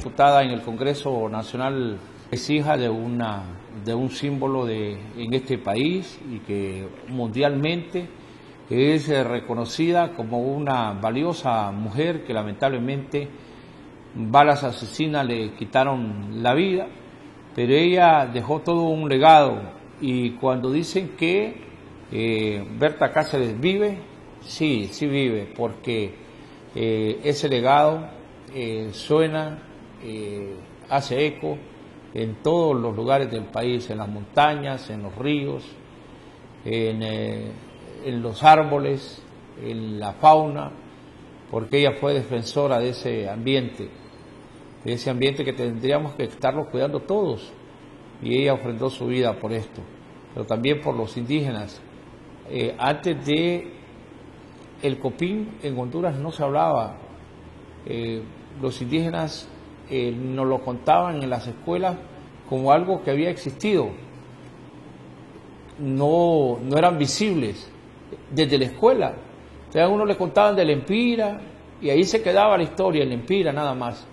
Diputada en el Congreso Nacional es hija de un símbolo en este país y que mundialmente es reconocida como una valiosa mujer que lamentablemente balas asesinas le quitaron la vida, pero ella dejó todo un legado. Y cuando dicen que Berta Cáceres vive, sí vive, porque ese legado suena, hace eco en todos los lugares del país, en las montañas, en los ríos, en los árboles, en la fauna, porque ella fue defensora de ese ambiente que tendríamos que estarlo cuidando todos, y ella ofrendó su vida por esto, pero también por los indígenas. Antes de el Copín en Honduras no se hablaba, los indígenas nos lo contaban en las escuelas como algo que había existido, no eran visibles desde la escuela. Entonces a uno le contaban de Lempira y ahí se quedaba la historia, en Lempira nada más.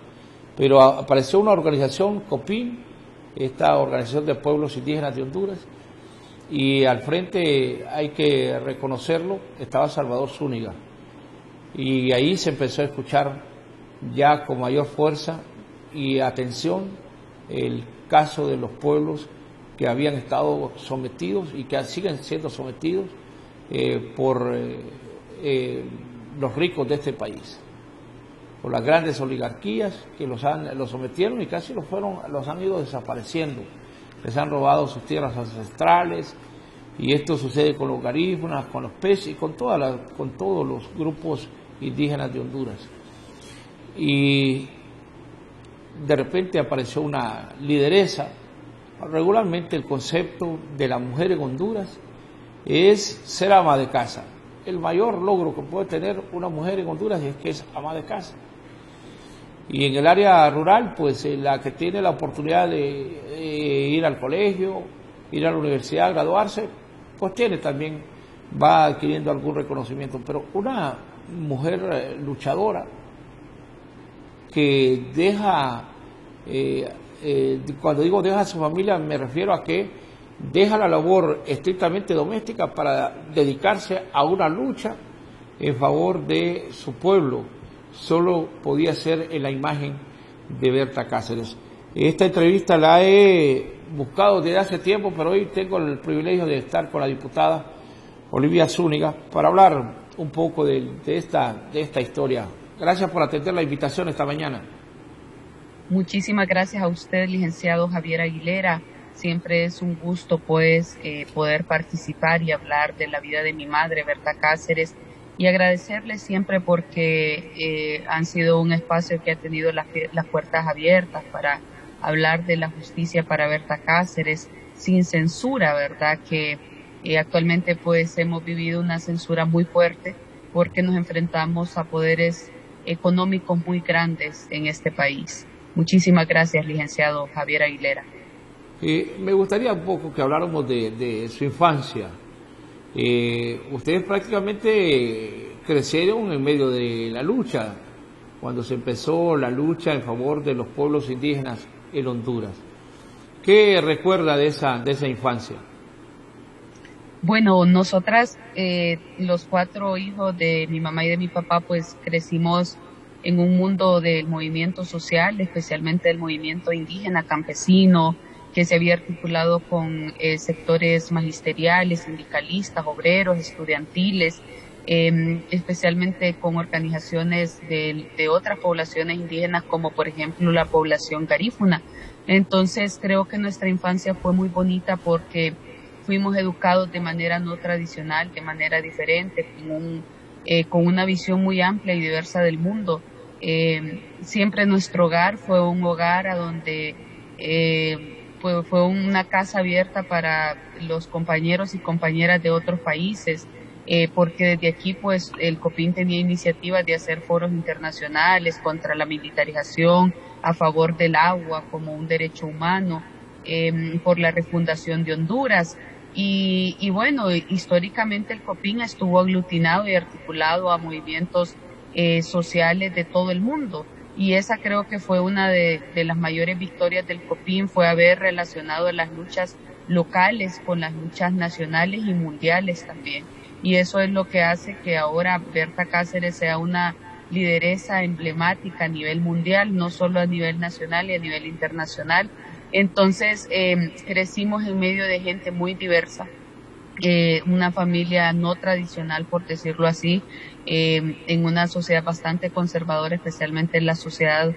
Pero apareció una organización, Copín, esta organización de pueblos indígenas de Honduras, y al frente, hay que reconocerlo, estaba Salvador Zúñiga, y ahí se empezó a escuchar ya con mayor fuerza y atención el caso de los pueblos que habían estado sometidos y que siguen siendo sometidos por los ricos de este país, por las grandes oligarquías que los sometieron y casi los han ido desapareciendo. Les han robado sus tierras ancestrales, y esto sucede con los garífunas, con los peces y con todos los grupos indígenas de Honduras. Y de repente apareció una lideresa. Regularmente el concepto de la mujer en Honduras es ser ama de casa. El mayor logro que puede tener una mujer en Honduras es que es ama de casa. Y en el área rural, pues la que tiene la oportunidad de ir al colegio, ir a la universidad, graduarse, pues también va adquiriendo algún reconocimiento. Pero una mujer luchadora que deja, cuando digo deja a su familia, me refiero a que deja la labor estrictamente doméstica para dedicarse a una lucha en favor de su pueblo. Solo podía ser en la imagen de Berta Cáceres. Esta entrevista la he buscado desde hace tiempo, pero hoy tengo el privilegio de estar con la diputada Olivia Zúñiga para hablar un poco de esta historia. Gracias por atender la invitación esta mañana. Muchísimas gracias a usted, licenciado Javier Aguilera. Siempre es un gusto, pues, poder participar y hablar de la vida de mi madre, Berta Cáceres, y agradecerle siempre porque han sido un espacio que ha tenido las puertas abiertas para hablar de la justicia para Berta Cáceres sin censura, ¿verdad? Que actualmente pues hemos vivido una censura muy fuerte porque nos enfrentamos a poderes económicos muy grandes en este país. Muchísimas gracias, licenciado Javier Aguilera. Me gustaría un poco que habláramos de su infancia. Ustedes prácticamente crecieron en medio de la lucha, cuando se empezó la lucha en favor de los pueblos indígenas en Honduras. ¿Qué recuerda de esa infancia? Bueno, nosotras, los 4 hijos de mi mamá y de mi papá, pues crecimos en un mundo del movimiento social, especialmente del movimiento indígena, campesino, que se había articulado con sectores magisteriales, sindicalistas, obreros, estudiantiles, especialmente con organizaciones de otras poblaciones indígenas, como por ejemplo la población garífuna. Entonces creo que nuestra infancia fue muy bonita porque fuimos educados de manera no tradicional, de manera diferente, con una visión muy amplia y diversa del mundo. Siempre nuestro hogar fue un hogar a donde fue una casa abierta para los compañeros y compañeras de otros países, porque desde aquí pues el Copín tenía iniciativas de hacer foros internacionales contra la militarización, a favor del agua como un derecho humano, por la refundación de Honduras. Y bueno, históricamente el Copín estuvo aglutinado y articulado a movimientos sociales de todo el mundo. y esa creo que fue una de las mayores victorias del COPINH, fue haber relacionado las luchas locales con las luchas nacionales y mundiales también. Y eso es lo que hace que ahora Berta Cáceres sea una lideresa emblemática a nivel mundial, no solo a nivel nacional y a nivel internacional. Entonces, crecimos en medio de gente muy diversa, una familia no tradicional, por decirlo así, en una sociedad bastante conservadora, especialmente en la sociedad,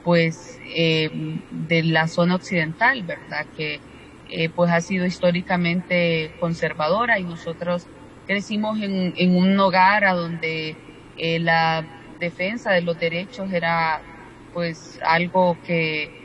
pues, de la zona occidental, ¿verdad? Que, pues, ha sido históricamente conservadora, y nosotros crecimos en un hogar a donde la defensa de los derechos era, pues, algo que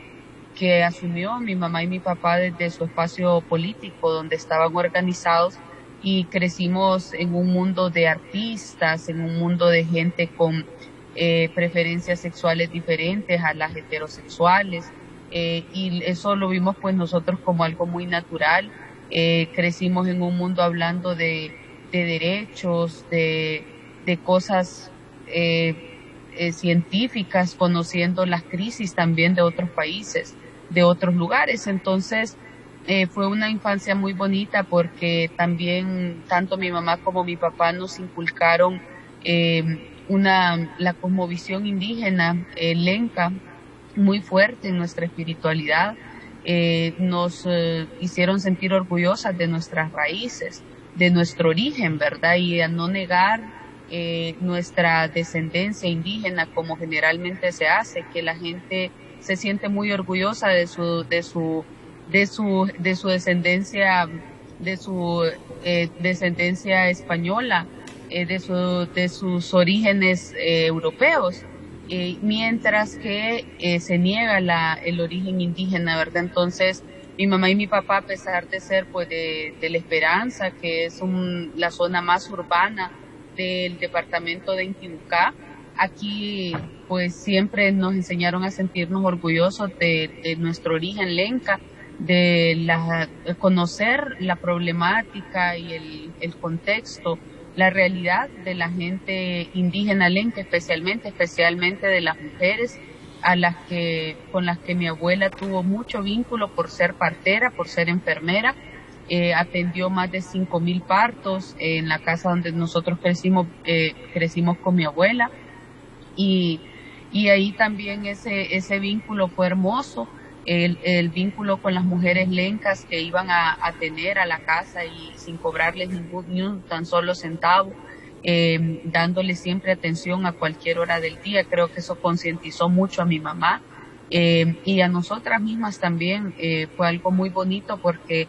asumió mi mamá y mi papá desde su espacio político, donde estaban organizados, y crecimos en un mundo de artistas, en un mundo de gente con preferencias sexuales diferentes a las heterosexuales, y eso lo vimos pues nosotros como algo muy natural. Crecimos en un mundo hablando de derechos, de cosas científicas, conociendo las crisis también de otros países, de otros lugares. Entonces, fue una infancia muy bonita, porque también tanto mi mamá como mi papá nos inculcaron la cosmovisión indígena, lenca, muy fuerte en nuestra espiritualidad. Nos hicieron sentir orgullosas de nuestras raíces, de nuestro origen, ¿verdad? Y a no negar nuestra descendencia indígena, como generalmente se hace, que la gente se siente muy orgullosa de su descendencia, descendencia española, de sus orígenes europeos, mientras que se niega el origen indígena, ¿verdad? Entonces, mi mamá y mi papá, a pesar de ser pues de La Esperanza, que es la zona más urbana del departamento de Intibucá, aquí pues siempre nos enseñaron a sentirnos orgullosos de nuestro origen lenca, de conocer la problemática y el contexto, la realidad de la gente indígena lenca, especialmente de las mujeres, con las que mi abuela tuvo mucho vínculo por ser partera, por ser enfermera. Atendió más de 5,000 partos en la casa donde nosotros crecimos con mi abuela, y ahí también ese vínculo fue hermoso, el vínculo con las mujeres lencas que iban a tener a la casa y sin cobrarles ni un tan solo centavo, dándole siempre atención a cualquier hora del día. Creo que eso concientizó mucho a mi mamá, y a nosotras mismas también. Fue algo muy bonito, porque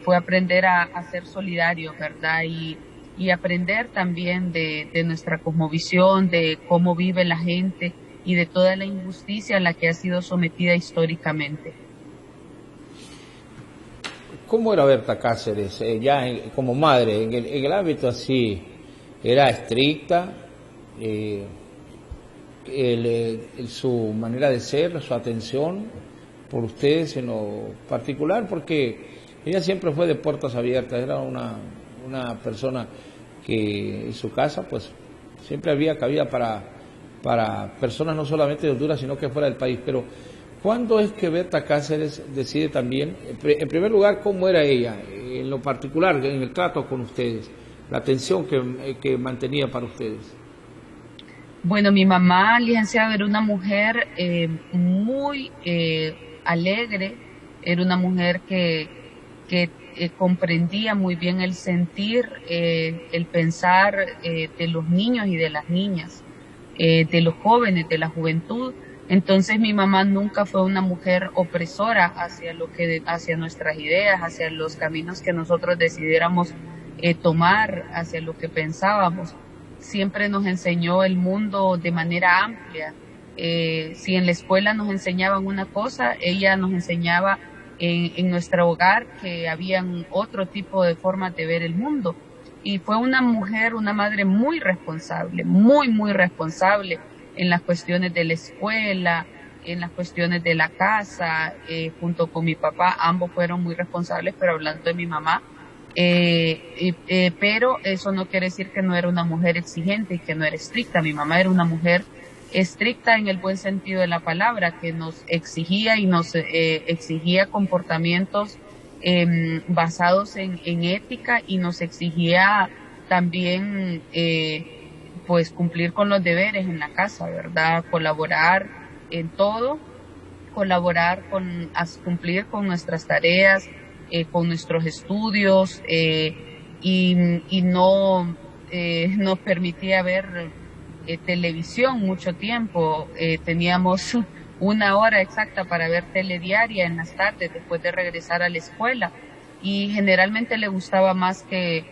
fue aprender a ser solidarios, ¿verdad? Y aprender también de nuestra cosmovisión, de cómo vive la gente y de toda la injusticia a la que ha sido sometida históricamente. ¿Cómo era Berta Cáceres como madre? En el ámbito así, ¿era estricta? Su manera de ser, su atención por ustedes en lo particular, porque ella siempre fue de puertas abiertas, era una persona que en su casa pues siempre había cabida para personas no solamente de Honduras, sino que fuera del país. Pero ¿cuándo es que Berta Cáceres decide también, en primer lugar, cómo era ella, en lo particular, en el trato con ustedes, la atención que mantenía para ustedes? Bueno, mi mamá, licenciada, era una mujer muy alegre, era una mujer que comprendía muy bien el sentir, el pensar de los niños y de las niñas, de los jóvenes, de la juventud. Entonces mi mamá nunca fue una mujer opresora hacia nuestras ideas, hacia los caminos que nosotros decidiéramos tomar, hacia lo que pensábamos. Siempre nos enseñó el mundo de manera amplia. Si en la escuela nos enseñaban una cosa, ella nos enseñaba en nuestro hogar que habían otro tipo de formas de ver el mundo. Y fue una mujer, una madre muy responsable, muy responsable en las cuestiones de la escuela, en las cuestiones de la casa, junto con mi papá. Ambos fueron muy responsables, pero hablando de mi mamá, pero eso no quiere decir que no era una mujer exigente y que no era estricta. Mi mamá era una mujer estricta en el buen sentido de la palabra, que nos exigía y nos exigía comportamientos basados en ética, y nos exigía también pues cumplir con los deberes en la casa, ¿verdad? Colaborar en todo, colaborar cumplir con nuestras tareas, con nuestros estudios, y no nos permitía ver televisión mucho tiempo. Teníamos una hora exacta para ver telediaria en las tardes después de regresar a la escuela, y generalmente le gustaba más que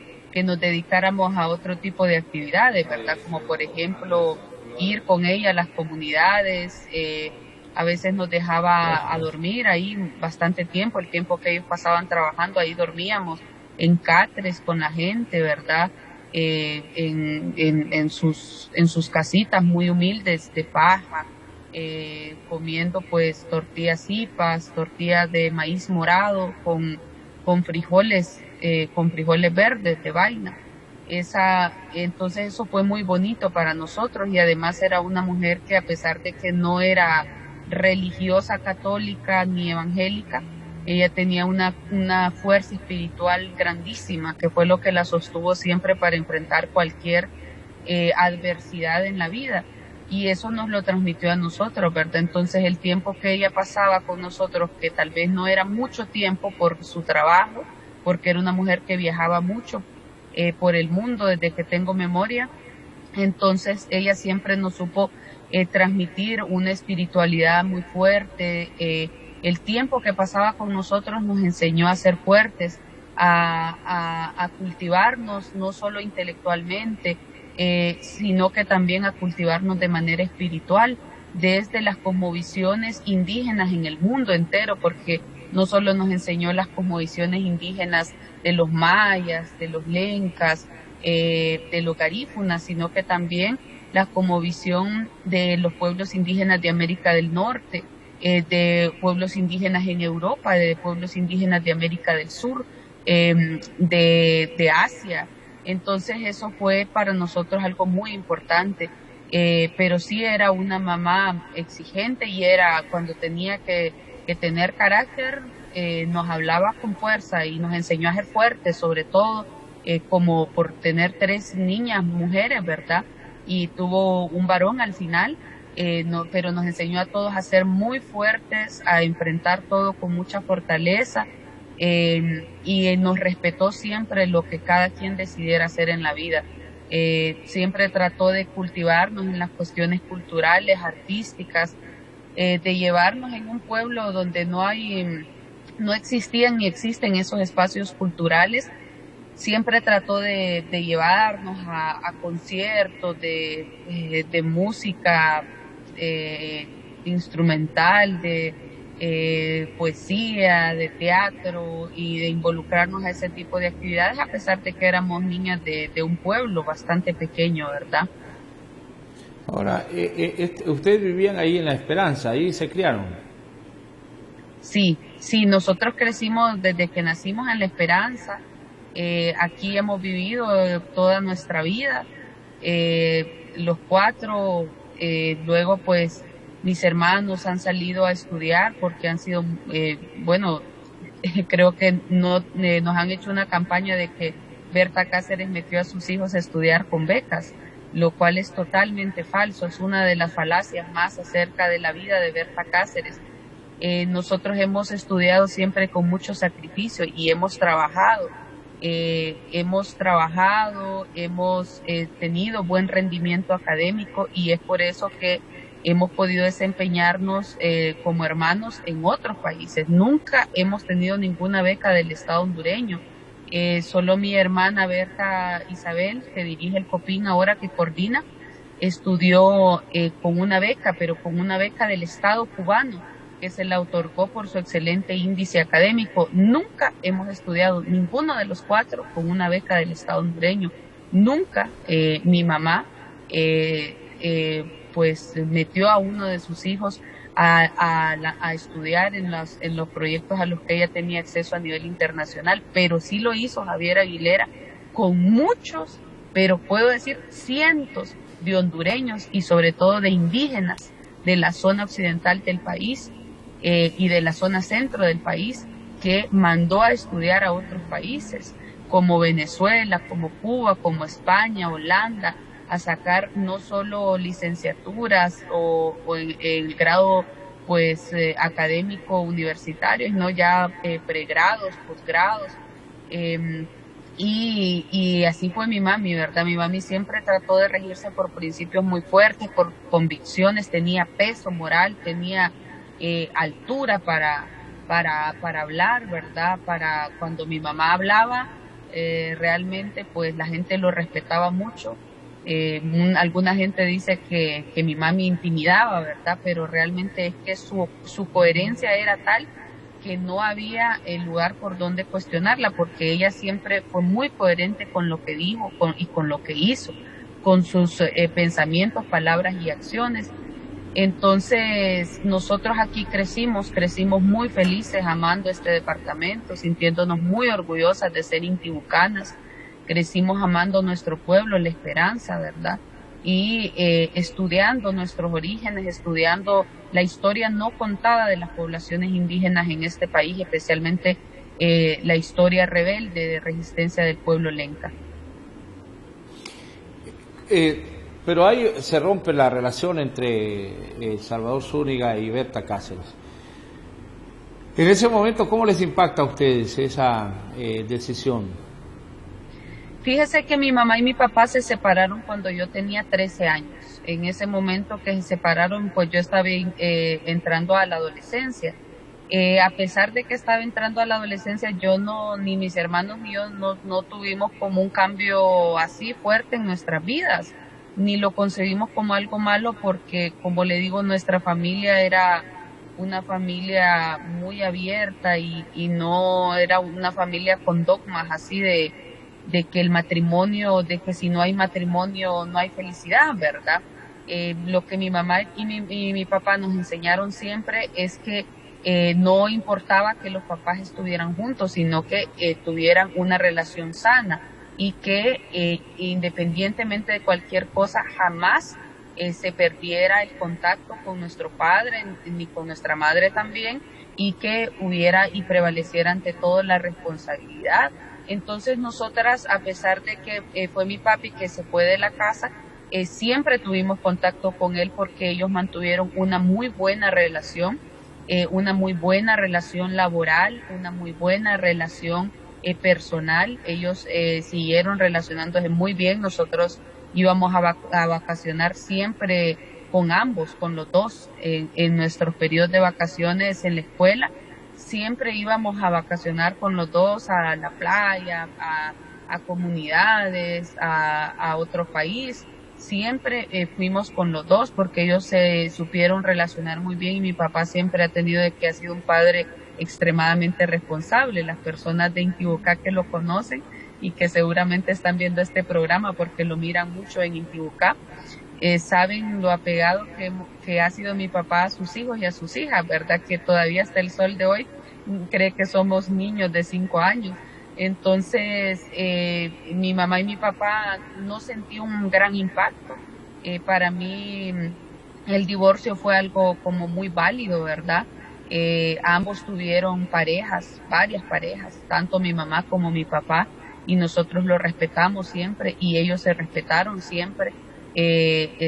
nos dedicáramos a otro tipo de actividades, ¿verdad? Como por ejemplo ir con ella a las comunidades. A veces nos dejaba a dormir ahí bastante tiempo, el tiempo que ellos pasaban trabajando, ahí dormíamos en catres con la gente, ¿verdad? En sus casitas muy humildes de paja, comiendo pues tortillas hipas, tortillas de maíz morado con frijoles verdes de vaina. Entonces eso fue muy bonito para nosotros, y además era una mujer que, a pesar de que no era religiosa católica ni evangélica, ella tenía una fuerza espiritual grandísima, que fue lo que la sostuvo siempre para enfrentar cualquier adversidad en la vida, y eso nos lo transmitió a nosotros, ¿verdad? Entonces el tiempo que ella pasaba con nosotros, que tal vez no era mucho tiempo por su trabajo, porque era una mujer que viajaba mucho por el mundo desde que tengo memoria, entonces ella siempre nos supo transmitir una espiritualidad muy fuerte. El tiempo que pasaba con nosotros nos enseñó a ser fuertes, a cultivarnos no solo intelectualmente, sino que también a cultivarnos de manera espiritual, desde las cosmovisiones indígenas en el mundo entero, porque no solo nos enseñó las cosmovisiones indígenas de los mayas, de los lencas, de los garífunas, sino que también la cosmovisión de los pueblos indígenas de América del Norte, de pueblos indígenas en Europa, de pueblos indígenas de América del Sur, de Asia. Entonces eso fue para nosotros algo muy importante, pero sí era una mamá exigente, y era cuando tenía que tener carácter, nos hablaba con fuerza y nos enseñó a ser fuertes, sobre todo como por tener 3 niñas mujeres, ¿verdad? Y tuvo un varón al final, pero nos enseñó a todos a ser muy fuertes, a enfrentar todo con mucha fortaleza, y nos respetó siempre lo que cada quien decidiera hacer en la vida. Siempre trató de cultivarnos en las cuestiones culturales, artísticas, de llevarnos en un pueblo donde no existían ni existen esos espacios culturales. Siempre trató de llevarnos a conciertos de música instrumental, de poesía, de teatro, y de involucrarnos a ese tipo de actividades, a pesar de que éramos niñas de un pueblo bastante pequeño, ¿verdad? Ahora, ustedes vivían ahí en La Esperanza, ahí se criaron. Sí, nosotros crecimos desde que nacimos en La Esperanza. Aquí hemos vivido toda nuestra vida, los 4. Luego pues mis hermanos han salido a estudiar porque han sido, creo que nos han hecho una campaña de que Berta Cáceres metió a sus hijos a estudiar con becas, lo cual es totalmente falso. Es una de las falacias más acerca de la vida de Berta Cáceres. Nosotros hemos estudiado siempre con mucho sacrificio y hemos trabajado. Hemos tenido buen rendimiento académico, y es por eso que hemos podido desempeñarnos como hermanos en otros países. Nunca hemos tenido ninguna beca del Estado hondureño. Solo mi hermana Berta Isabel, que dirige el COPIN ahora, que coordina, estudió con una beca, pero con una beca del Estado cubano, que se la otorgó por su excelente índice académico. Nunca hemos estudiado, ninguno de los 4, con una beca del Estado hondureño. Nunca mi mamá pues metió a uno de sus hijos a estudiar en los proyectos a los que ella tenía acceso a nivel internacional, pero sí lo hizo Javier Aguilera con muchos, pero puedo decir cientos de hondureños y sobre todo de indígenas de la zona occidental del país y de la zona centro del país, que mandó a estudiar a otros países como Venezuela, como Cuba, como España, Holanda, a sacar no solo licenciaturas o en el grado pues académico universitario, sino ya pregrados, posgrados. Y así fue mi mami, ¿verdad? Mi mami siempre trató de regirse por principios muy fuertes, por convicciones, tenía peso moral, tenía altura para hablar, ¿verdad? Para cuando mi mamá hablaba, realmente pues la gente lo respetaba mucho. Alguna gente dice que mi mami intimidaba, ¿verdad? Pero realmente es que su coherencia era tal que no había lugar por donde cuestionarla, porque ella siempre fue muy coherente con lo que dijo y con lo que hizo, con sus pensamientos, palabras y acciones. Entonces, nosotros aquí crecimos muy felices, amando este departamento, sintiéndonos muy orgullosas de ser intibucanas. Crecimos amando nuestro pueblo, la esperanza, ¿verdad? Y estudiando nuestros orígenes, estudiando la historia no contada de las poblaciones indígenas en este país, especialmente la historia rebelde de resistencia del pueblo lenca. Pero ahí se rompe la relación entre Salvador Zúñiga y Berta Cáceres. En ese momento, ¿cómo les impacta a ustedes esa decisión? Fíjese que mi mamá y mi papá se separaron cuando yo tenía 13 años. En ese momento que se separaron, pues yo estaba entrando a la adolescencia. A pesar de que estaba entrando a la adolescencia, yo no, ni mis hermanos ni yo no tuvimos como un cambio así fuerte en nuestras vidas, ni lo concebimos como algo malo porque, como le digo, nuestra familia era una familia muy abierta y no era una familia con dogmas así de que el matrimonio, de que si no hay matrimonio no hay felicidad, ¿verdad? Lo que mi mamá y mi papá nos enseñaron siempre es que no importaba que los papás estuvieran juntos, sino que tuvieran una relación sana y que independientemente de cualquier cosa jamás se perdiera el contacto con nuestro padre ni con nuestra madre también, y que hubiera y prevaleciera ante todo la responsabilidad. Entonces nosotras, a pesar de que fue mi papi que se fue de la casa, siempre tuvimos contacto con él porque ellos mantuvieron una muy buena relación laboral, una muy buena relación personal. Ellos siguieron relacionándose muy bien. Nosotros íbamos a vacacionar siempre con ambos, con los dos, en nuestros periodos de vacaciones en la escuela. Siempre íbamos a vacacionar con los dos a la playa, a comunidades, a otro país. Siempre fuimos con los dos porque ellos se supieron relacionar muy bien y mi papá siempre ha tenido de que ha sido un padre extremadamente responsable. Las personas de Intibucá que lo conocen y que seguramente están viendo este programa porque lo miran mucho en Intibucá, saben lo apegado que ha sido mi papá a sus hijos y a sus hijas, ¿verdad? Que todavía hasta el sol de hoy cree que somos niños de 5 años. Entonces, mi mamá y mi papá no sentí un gran impacto. Para mí, el divorcio fue algo como muy válido, ¿verdad? Ambos tuvieron parejas, varias parejas, tanto mi mamá como mi papá, y nosotros lo respetamos siempre y ellos se respetaron siempre.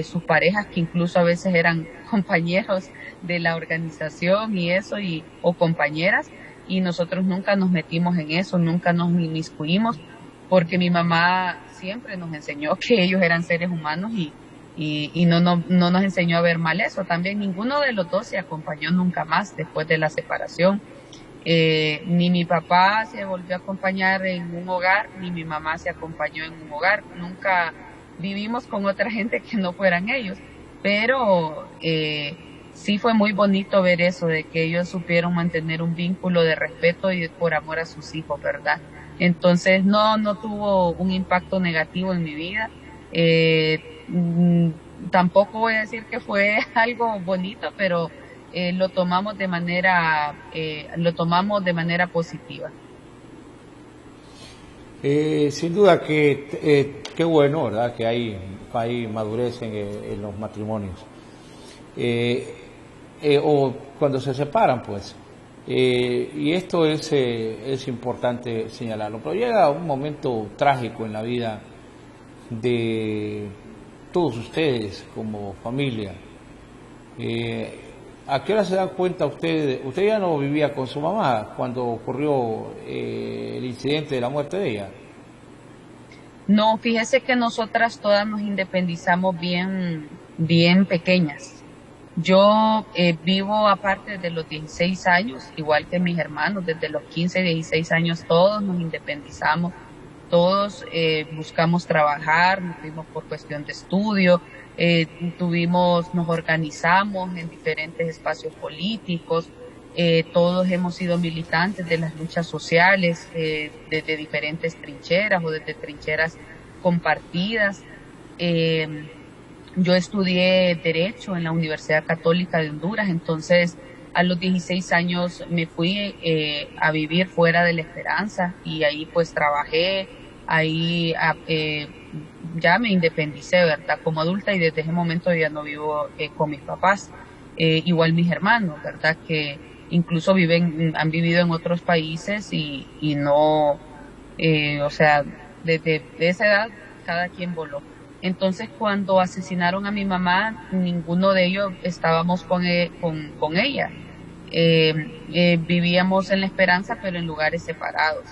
Sus parejas, que incluso a veces eran compañeros de la organización y eso, o compañeras, y nosotros nunca nos metimos en eso, nunca nos inmiscuimos, porque mi mamá siempre nos enseñó que ellos eran seres humanos y no nos enseñó a ver mal eso. También ninguno de los dos se acompañó nunca más después de la separación. Ni mi papá se volvió a acompañar en un hogar, ni mi mamá se acompañó en un hogar. Nunca vivimos con otra gente que no fueran ellos, pero sí fue muy bonito ver eso, de que ellos supieron mantener un vínculo de respeto y por amor a sus hijos, ¿verdad? Entonces no tuvo un impacto negativo en mi vida. Tampoco voy a decir que fue algo bonito, pero lo tomamos de manera positiva. Sin duda que qué bueno, ¿verdad? Que hay madurez en los matrimonios. O cuando se separan, pues. Y esto es importante señalarlo. Pero llega un momento trágico en la vida de todos ustedes como familia. ¿A qué hora se dan cuenta ustedes? Usted ya no vivía con su mamá cuando ocurrió el incidente de la muerte de ella. No, fíjese que nosotras todas nos independizamos bien pequeñas. Yo vivo aparte desde los 16 años, igual que mis hermanos, desde los 15, 16 años todos nos independizamos, todos buscamos trabajar, nos fuimos por cuestión de estudio, nos organizamos en diferentes espacios políticos, todos hemos sido militantes de las luchas sociales, desde diferentes trincheras o desde trincheras compartidas. Eh, yo estudié Derecho en la Universidad Católica de Honduras, entonces a los 16 años me fui a vivir fuera de La Esperanza y ahí pues trabajé, ahí ya me independicé, ¿verdad? Como adulta y desde ese momento ya no vivo con mis papás. Igual mis hermanos, ¿verdad? Que incluso han vivido en otros países y no, o sea, desde esa edad cada quien voló. Entonces, cuando asesinaron a mi mamá, ninguno de ellos estábamos con ella. Vivíamos en La Esperanza, pero en lugares separados.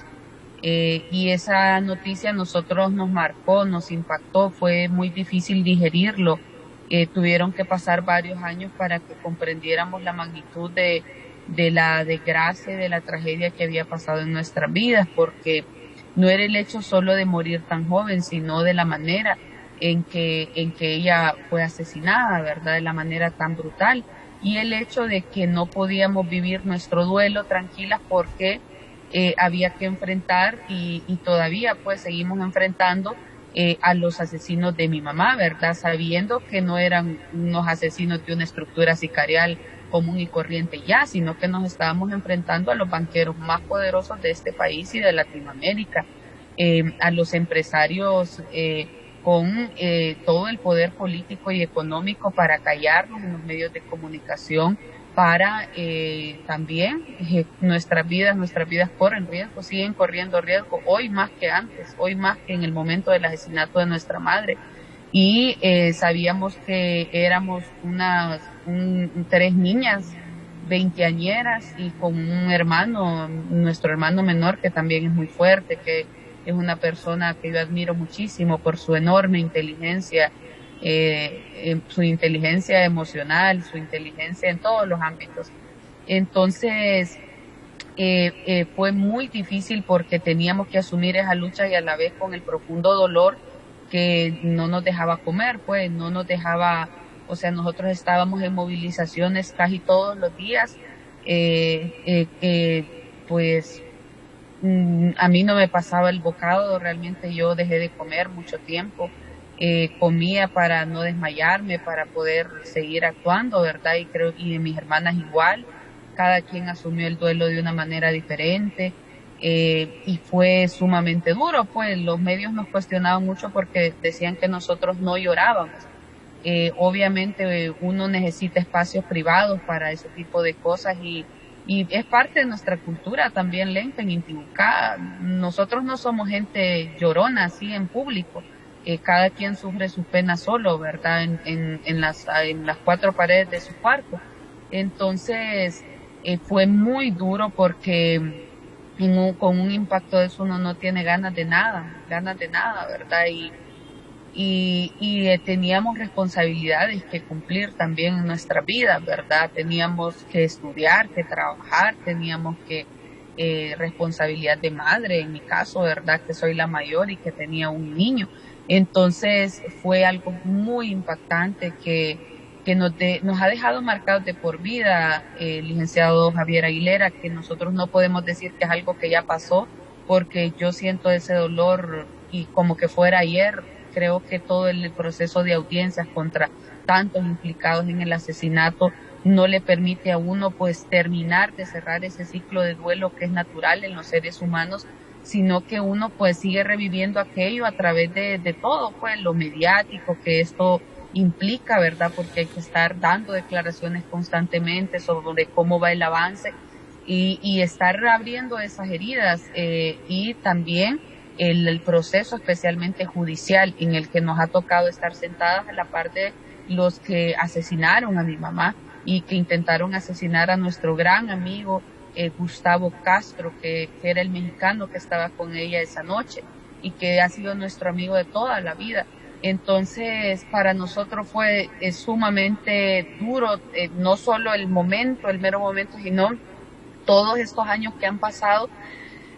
Y esa noticia a nosotros nos marcó, nos impactó, fue muy difícil digerirlo. Tuvieron que pasar varios años para que comprendiéramos la magnitud de la desgracia, de la tragedia que había pasado en nuestras vidas, porque no era el hecho solo de morir tan joven, sino de la manera en que ella fue asesinada, ¿verdad? De la manera tan brutal. Y el hecho de que no podíamos vivir nuestro duelo tranquilas porque había que enfrentar y todavía pues seguimos enfrentando a los asesinos de mi mamá, ¿verdad? Sabiendo que no eran unos asesinos de una estructura sicarial común y corriente ya, sino que nos estábamos enfrentando a los banqueros más poderosos de este país y de Latinoamérica, a los empresarios con todo el poder político y económico para callarnos en los medios de comunicación, para también nuestras vidas corren riesgo, siguen corriendo riesgo, hoy más que antes, hoy más que en el momento del asesinato de nuestra madre. Y sabíamos que éramos tres niñas veinteañeras y con un hermano, nuestro hermano menor, que también es muy fuerte, que es una persona que yo admiro muchísimo por su enorme inteligencia, su inteligencia emocional, su inteligencia en todos los ámbitos. Entonces, fue muy difícil porque teníamos que asumir esa lucha y a la vez con el profundo dolor que no nos dejaba comer, pues no nos dejaba, o sea, nosotros estábamos en movilizaciones casi todos los días, pues a mí no me pasaba el bocado, realmente yo dejé de comer mucho tiempo, comía para no desmayarme, para poder seguir actuando, ¿verdad? Y creo que mis hermanas igual, cada quien asumió el duelo de una manera diferente, y fue sumamente duro, pues los medios nos cuestionaban mucho porque decían que nosotros no llorábamos. Obviamente uno necesita espacios privados para ese tipo de cosas y es parte de nuestra cultura también, Lempa, en Intibucá. Nosotros no somos gente llorona así en público. Cada quien sufre sus penas solo, ¿verdad? En las cuatro paredes de su cuarto. Entonces, fue muy duro porque con un impacto de eso uno no tiene ganas de nada, ¿verdad? Y teníamos responsabilidades que cumplir también en nuestra vida, ¿verdad? Teníamos que estudiar, que trabajar, teníamos que responsabilidad de madre, en mi caso, ¿verdad? Que soy la mayor y que tenía un niño. Entonces fue algo muy impactante que nos ha dejado marcados de por vida, licenciado Javier Aguilera, que nosotros no podemos decir que es algo que ya pasó, porque yo siento ese dolor y como que fuera ayer. Creo que todo el proceso de audiencias contra tantos implicados en el asesinato no le permite a uno pues terminar de cerrar ese ciclo de duelo que es natural en los seres humanos, sino que uno pues sigue reviviendo aquello a través de todo, pues lo mediático que esto implica, ¿verdad? Porque hay que estar dando declaraciones constantemente sobre cómo va el avance y estar abriendo esas heridas y también el proceso especialmente judicial en el que nos ha tocado estar sentadas a la par de los que asesinaron a mi mamá y que intentaron asesinar a nuestro gran amigo Gustavo Castro, que era el mexicano que estaba con ella esa noche y que ha sido nuestro amigo de toda la vida. Entonces, para nosotros fue sumamente duro, no solo el mero momento, sino todos estos años que han pasado,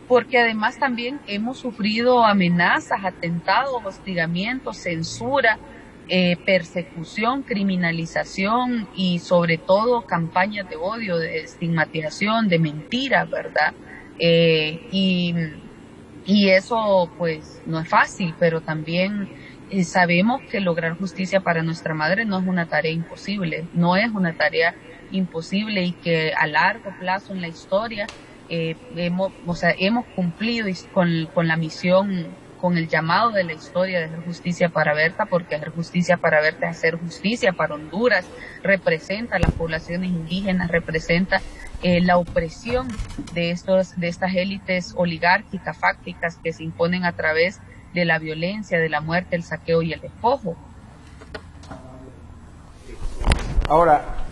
porque además también hemos sufrido amenazas, atentados, hostigamientos, censura, persecución, criminalización y sobre todo campañas de odio, de estigmatización, de mentiras, ¿verdad? Y eso pues no es fácil, pero también sabemos que lograr justicia para nuestra madre no es una tarea imposible, no es una tarea imposible y que a largo plazo en la historia hemos cumplido con la misión, con el llamado de la historia de hacer justicia para Berta, porque hacer justicia para Berta es hacer justicia para Honduras, representa a las poblaciones indígenas, representa la opresión de estas élites oligárquicas, fácticas que se imponen a través de la violencia, de la muerte, el saqueo y el despojo. Ahora,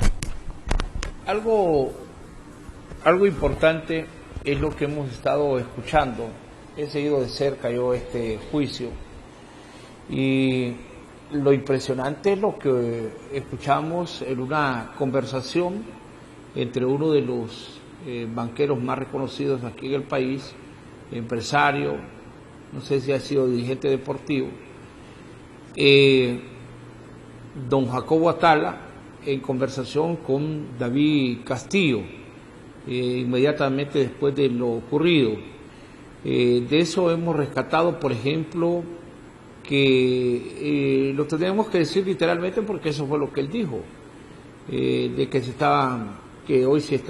algo importante es lo que hemos estado escuchando. He seguido de cerca yo este juicio y lo impresionante es lo que escuchamos en una conversación entre uno de los banqueros más reconocidos aquí en el país, empresario, no sé si ha sido dirigente deportivo, don Jacobo Atala, en conversación con David Castillo, inmediatamente después de lo ocurrido. De eso hemos rescatado, por ejemplo, que lo tenemos que decir literalmente porque eso fue lo que él dijo, de que hoy se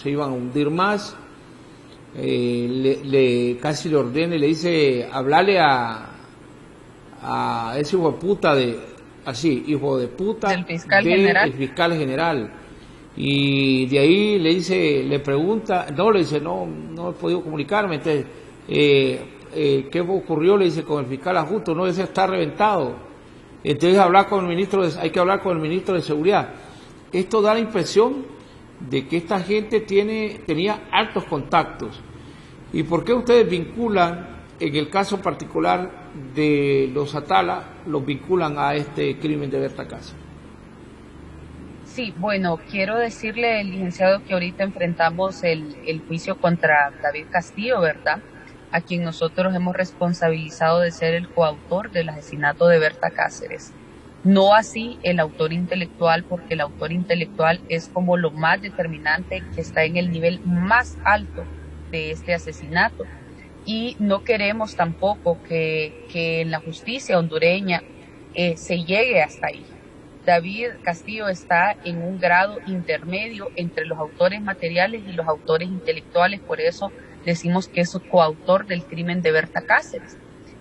iban a hundir más. Casi le ordena y le dice, hablale a ese hijo de puta hijo de puta del fiscal general. El fiscal general. Y de ahí le pregunta, le dice, no he podido comunicarme. Entonces, ¿qué ocurrió? Le dice, con el fiscal adjunto, no, ese está reventado. Entonces hay que hablar con el ministro de Seguridad. Esto da la impresión de que esta gente tenía altos contactos. ¿Y por qué ustedes vinculan, en el caso particular de los Atala, los vinculan a este crimen de Berta Cáceres? Sí, bueno, quiero decirle, licenciado, que ahorita enfrentamos el juicio contra David Castillo, ¿verdad? A quien nosotros hemos responsabilizado de ser el coautor del asesinato de Berta Cáceres. No así el autor intelectual, porque el autor intelectual es como lo más determinante, que está en el nivel más alto de este asesinato. Y no queremos tampoco que en la justicia hondureña se llegue hasta ahí. David Castillo está en un grado intermedio entre los autores materiales y los autores intelectuales, por eso decimos que es coautor del crimen de Berta Cáceres.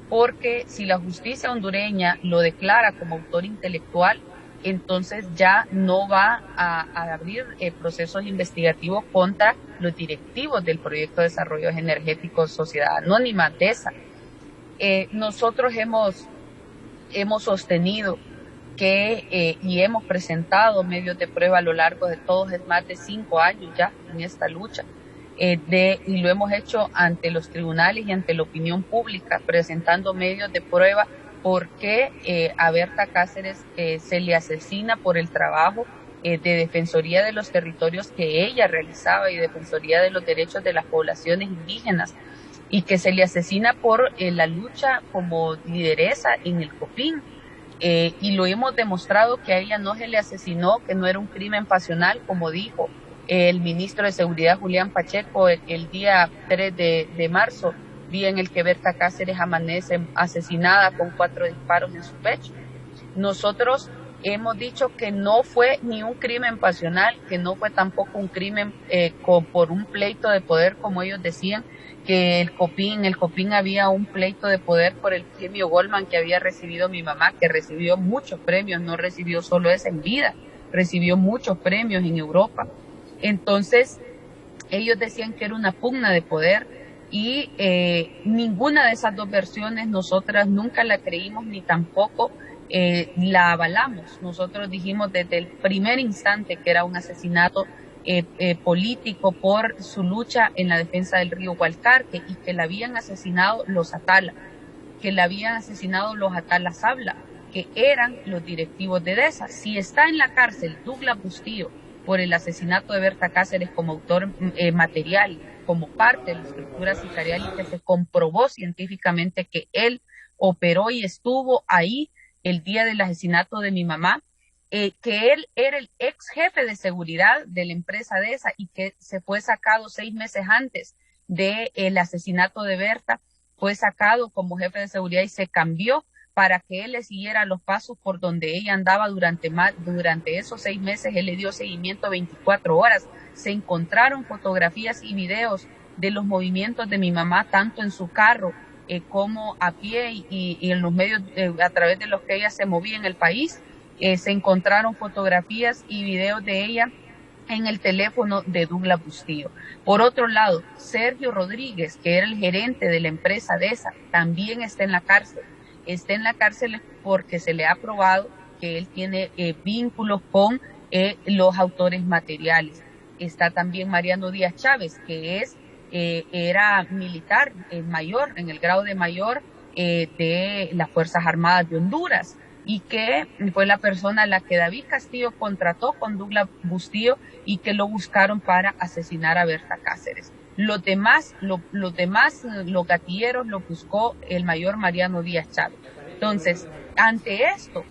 Porque si la justicia hondureña lo declara como autor intelectual, entonces ya no va a abrir procesos investigativos contra los directivos del Proyecto de Desarrollo Energético Sociedad Anónima, DESA. Nosotros hemos sostenido que y hemos presentado medios de prueba a lo largo de todos, es más de 5 años ya en esta lucha, y lo hemos hecho ante los tribunales y ante la opinión pública, presentando medios de prueba por qué a Berta Cáceres se le asesina por el trabajo de Defensoría de los Territorios que ella realizaba y Defensoría de los Derechos de las Poblaciones Indígenas, y que se le asesina por la lucha como lideresa en el COPIN. Y lo hemos demostrado que a ella no se le asesinó, que no era un crimen pasional, como dijo el ministro de Seguridad Julián Pacheco el día 3 de marzo, día en el que Berta Cáceres amanece asesinada con 4 disparos en su pecho. Nosotros hemos dicho que no fue ni un crimen pasional, que no fue tampoco un crimen por un pleito de poder, como ellos decían, que el COPIN había un pleito de poder por el premio Goldman que había recibido mi mamá, que recibió muchos premios, no recibió solo ese en vida, recibió muchos premios en Europa. Entonces, ellos decían que era una pugna de poder y ninguna de esas dos versiones nosotras nunca la creímos ni tampoco la avalamos. Nosotros dijimos desde el primer instante que era un asesinato político por su lucha en la defensa del río Gualcarque y que la habían asesinado los Atala, que la habían asesinado los Atala Sabla, que eran los directivos de DESA. Si está en la cárcel Douglas Bustillo por el asesinato de Berta Cáceres como autor material, como parte de la estructura sicarial y que se comprobó científicamente que él operó y estuvo ahí el día del asesinato de mi mamá, que él era el ex jefe de seguridad de la empresa DESA y que se fue sacado 6 meses antes del asesinato de Berta, fue sacado como jefe de seguridad y se cambió para que él le siguiera los pasos por donde ella andaba durante esos 6 meses. Él le dio seguimiento 24 horas. Se encontraron fotografías y videos de los movimientos de mi mamá, tanto en su carro como a pie y en los medios a través de los que ella se movía en el país. Se encontraron fotografías y videos de ella en el teléfono de Douglas Bustillo. Por otro lado, Sergio Rodríguez, que era el gerente de la empresa DESA, también está en la cárcel. Está en la cárcel porque se le ha probado que él tiene vínculos con los autores materiales. Está también Mariano Díaz Chávez, que era militar mayor, en el grado de mayor de las Fuerzas Armadas de Honduras, y que fue la persona a la que David Castillo contrató con Douglas Bustillo y que lo buscaron para asesinar a Berta Cáceres. Los demás gatilleros lo buscó el mayor Mariano Díaz Chávez. Entonces, ante esto,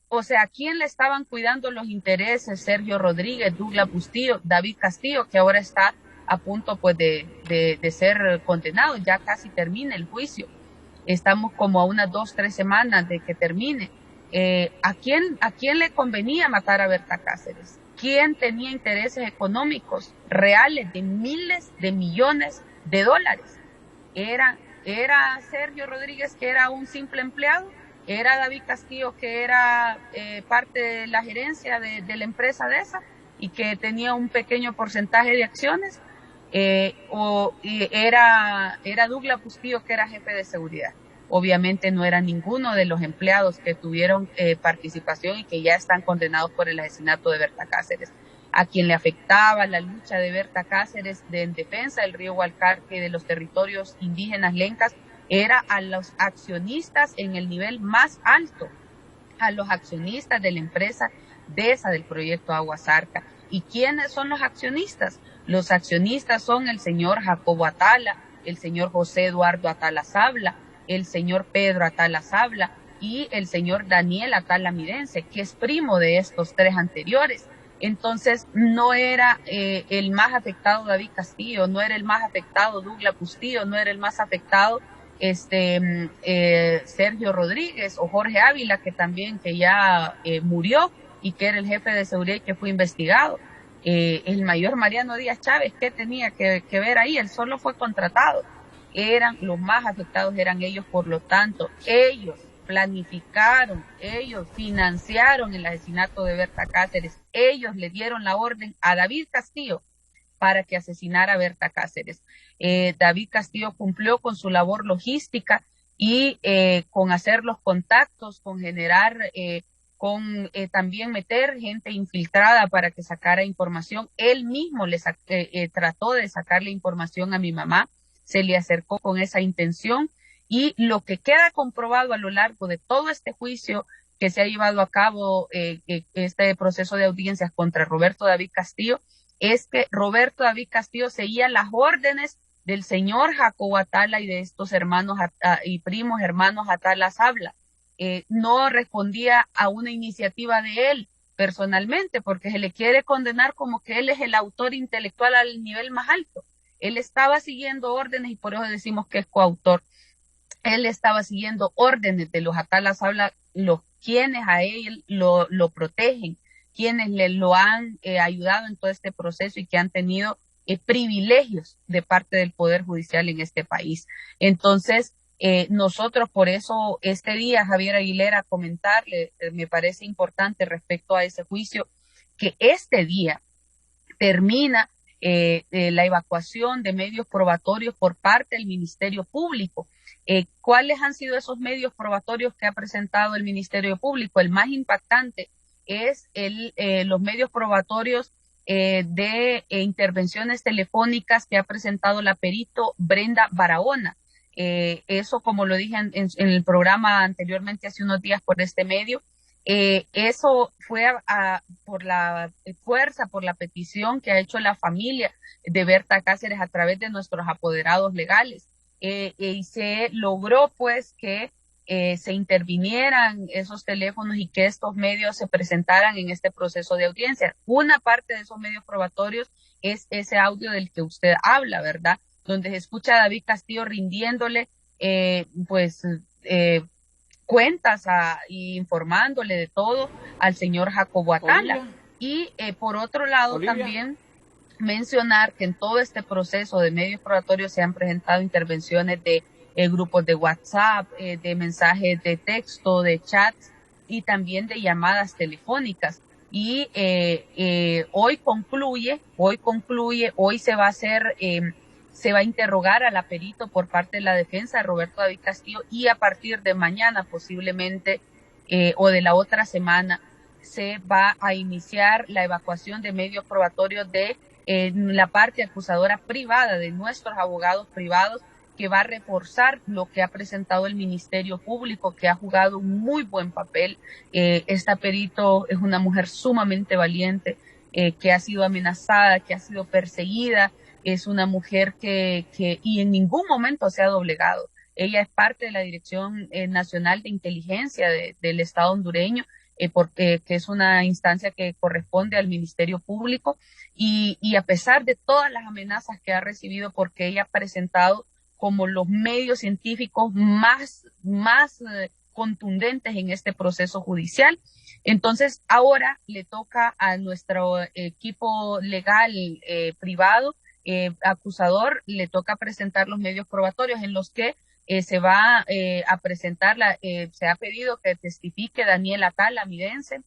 o sea, ¿a quién le estaban cuidando los intereses? Sergio Rodríguez, Douglas Bustillo, David Castillo, que ahora está a punto pues de ser condenado, ya casi termina el juicio. Estamos como a unas 2-3 semanas de que termine. ¿A quién le convenía matar a Berta Cáceres? ¿Quién tenía intereses económicos reales de miles de millones de dólares? ¿Era Sergio Rodríguez, que era un simple empleado? ¿Era David Castillo, que era parte de la gerencia de la empresa DESA y que tenía un pequeño porcentaje de acciones? ¿O era Douglas Bustillo, que era jefe de seguridad? Obviamente no era ninguno de los empleados que tuvieron participación y que ya están condenados por el asesinato de Berta Cáceres. A quien le afectaba la lucha de Berta Cáceres en defensa del río Gualcarque y de los territorios indígenas lencas era a los accionistas en el nivel más alto, a los accionistas de la empresa DESA, del proyecto Aguas Arca. ¿Y quiénes son los accionistas? Los accionistas son el señor Jacobo Atala, el señor José Eduardo Atala Sabla, el señor Pedro Atala Sabla y el señor Daniel Atala Mirense, que es primo de estos 3 anteriores. Entonces, no era el más afectado David Castillo, no era el más afectado Douglas Bustillo, no era el más afectado Sergio Rodríguez o Jorge Ávila, que ya murió y que era el jefe de seguridad y que fue investigado. El mayor Mariano Díaz Chávez, ¿qué tenía que ver ahí? Él solo fue contratado. Los más afectados eran ellos, por lo tanto, ellos planificaron, ellos financiaron el asesinato de Berta Cáceres, ellos le dieron la orden a David Castillo para que asesinara a Berta Cáceres. David Castillo cumplió con su labor logística y con hacer los contactos, con generar, también meter gente infiltrada para que sacara información. Él mismo trató de sacarle información a mi mamá, se le acercó con esa intención, y lo que queda comprobado a lo largo de todo este juicio que se ha llevado a cabo, este proceso de audiencias contra Roberto David Castillo, es que Roberto David Castillo seguía las órdenes del señor Jacobo Atala y de estos hermanos y primos hermanos Atala Sabla. No respondía a una iniciativa de él personalmente, porque se le quiere condenar como que él es el autor intelectual al nivel más alto. Él estaba siguiendo órdenes y por eso decimos que es coautor. Él estaba siguiendo órdenes de los Atala Sabla, quienes a él lo protegen, quienes lo han ayudado en todo este proceso y que han tenido privilegios de parte del Poder Judicial en este país. Entonces, nosotros por eso este día, Javier Aguilera, comentarle, me parece importante respecto a ese juicio, que este día termina la evacuación de medios probatorios por parte del Ministerio Público. ¿Cuáles han sido esos medios probatorios que ha presentado el Ministerio Público? El más impactante es los medios probatorios de intervenciones telefónicas que ha presentado la perito Brenda Barahona. Eso, como lo dije en el programa anteriormente hace unos días por este medio, eso fue por la fuerza, por la petición que ha hecho la familia de Berta Cáceres a través de nuestros apoderados legales. Y se logró pues que se intervinieran esos teléfonos y que estos medios se presentaran en este proceso de audiencia. Una parte de esos medios probatorios es ese audio del que usted habla, ¿verdad? Donde se escucha a David Castillo rindiéndole cuentas y informándole de todo al señor Jacobo Atala. Olivia. Y por otro lado, Olivia, también mencionar que en todo este proceso de medios probatorios se han presentado intervenciones de grupos de WhatsApp, de mensajes de texto, de chats y también de llamadas telefónicas. Y hoy se va a hacer, se va a interrogar al perito por parte de la defensa de Roberto David Castillo, y a partir de mañana posiblemente o de la otra semana se va a iniciar la evacuación de medios probatorios de la parte acusadora privada, de nuestros abogados privados, que va a reforzar lo que ha presentado el Ministerio Público, que ha jugado un muy buen papel. Esta perito es una mujer sumamente valiente, que ha sido amenazada, que ha sido perseguida, es una mujer que y en ningún momento se ha doblegado. Ella es parte de la Dirección Nacional de Inteligencia del Estado hondureño, que es una instancia que corresponde al Ministerio Público, y a pesar de todas las amenazas que ha recibido, porque ella ha presentado como los medios científicos más contundentes en este proceso judicial. Entonces, ahora le toca a nuestro equipo legal privado, acusador, le toca presentar los medios probatorios en los que se va a presentar, se ha pedido que testifique Daniel Atala, midense,